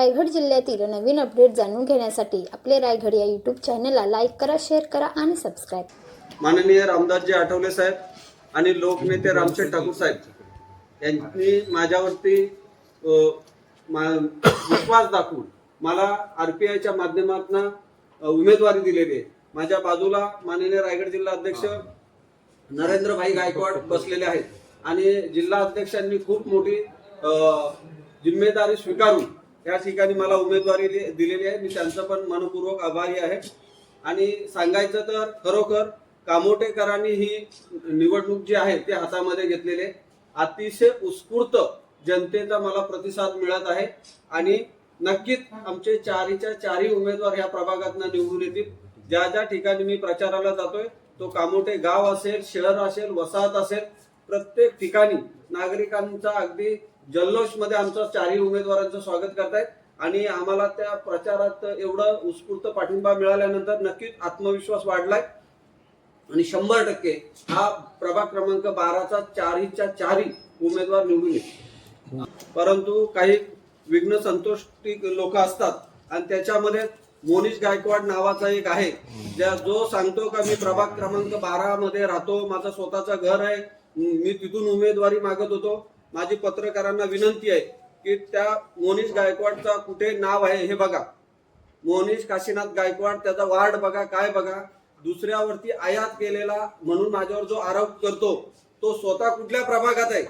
रायगड जिल्ह्यातील नवीन अपडेट जाणून घेण्यासाठी आपले रायगड या यूट्यूब चॅनलला लाईक करा, शेअर करा आणि सबस्क्राईब. माननीय रामदासजी आठवले साहेब आणि लोकनेते रामशेठ ठाकूर साहेब यांनी माझ्यावरती विश्वास दाखवून मला आरपीआयच्या माध्यमातून उमेदवारी दिलेली आहे. माझ्या बाजूला माननीय रायगड जिल्हा अध्यक्ष नरेंद्रभाई गायकवाड बसलेले आहेत आणि जिल्हा अध्यक्षांनी खूप मोठी जिम्मेदारी स्वीकारून या ठिकाणी मला उमेदवारी दिलेली आहे. मी त्यांचं पण मनपूर्वक आभारी आहे. आणि सांगायचं तर खरोखर कामोटेकरांनी ही निवडणूक जी आहे ते हातामध्ये घेतलेली आहे. अतिशय उत्स्फूर्त जनतेचा मला प्रतिसाद मिळत आहे आणि नक्कीच आमचे चारीच्या चारी उमेदवार या प्रभागातून निवडून येतील. ज्या ज्या ठिकाणी मी प्रचाराला जातोय तो कामोटे गाव असेल, शहर असेल, वसाहत असेल, प्रत्येक ठिकाणी नागरिकांचा अगदी जल्लोष मध्ये आमचं चारही उमेदवारांचं स्वागत करतायत आणि आम्हाला त्या प्रचारात एवढं उत्स्फूर्त पाठिंबा मिळाल्यानंतर नक्कीच आत्मविश्वास वाढलाय आणि 100% हा प्रभाग क्रमांक 12चा चारीच्या चारी उमेदवार निवडून येतील. परंतु काही विघ्न संतोषी लोक असतात आणि त्याच्यामध्ये मोनिश गायकवाड नावाचा एक आहे जो सांगतो का मी प्रभाग क्रमांक 12 मध्ये राहतो, माझं स्वतःचं घर आहे, मी तिथून उमेदवारी मागत होतो. माझी पत्रकारांना विनंती आहे की त्या मोनिश गायकवाडचा कुठे नाव आहे हे बघा. मोनिश काशीनाथ गायकवाड, त्याचा वार्ड बघा, काय बघा. दुसऱ्यावरती आयात केलेला म्हणून माझ्यावर जो आरोप करतो तो स्वतः कुठल्या प्रभागात आहे.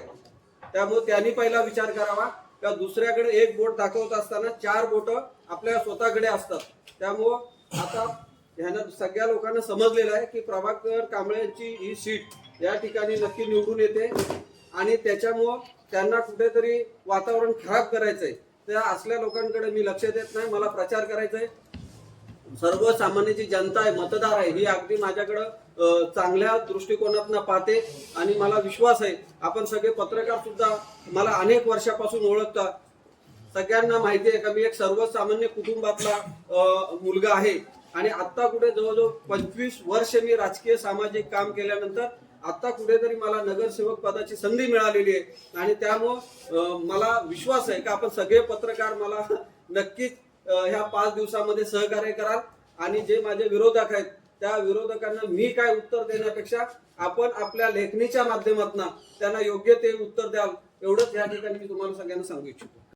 त्यामुळे त्यांनी पहिला विचार करावा का दुसऱ्याकडे एक बोट दाखवत असताना 4 बोट आपल्या स्वतःकडे असतात. त्यामुळं आता ह्यानं सगळ्या लोकांना समजलेलं आहे की प्रभाकर कांबळेची ही सीट या ठिकाणी नक्की निवडून येते आणि त्याच्यामुळं त्यांना कुठेतरी वातावरण खराब करायचंय. त्या असल्या लोकांकडे मी लक्ष देत नाही. मला प्रचार करायचा आहे. सर्वसामान्य जी जनता आहे, मतदार आहे, ही अगदी माझ्याकडं चांगल्या दृष्टिकोनातून पाहते आणि मला विश्वास आहे. आपण सगळे पत्रकार सुद्धा मला अनेक वर्षापासून ओळखता. सगळ्यांना माहिती आहे का मी एक सर्वसामान्य कुटुंबातला मुलगा आहे आणि आता कुठे जवळजवळ 25 वर्ष मी राजकीय सामाजिक काम केल्यानंतर आता कुठेतरी मला नगरसेवक पदाची संधी मिळालेली आहे आणि त्यामुळं मला विश्वास आहे का आपण सगळे पत्रकार मला नक्कीच ह्या 5 दिवसामध्ये सहकार्य कराल आणि जे माझे विरोधक आहेत त्या विरोधकांना मी काय उत्तर देण्यापेक्षा आपण आपल्या लेखणीच्या माध्यमातून त्यांना योग्य ते उत्तर द्याल, एवढंच या ठिकाणी मी तुम्हाला सगळ्यांना सांगू इच्छितो.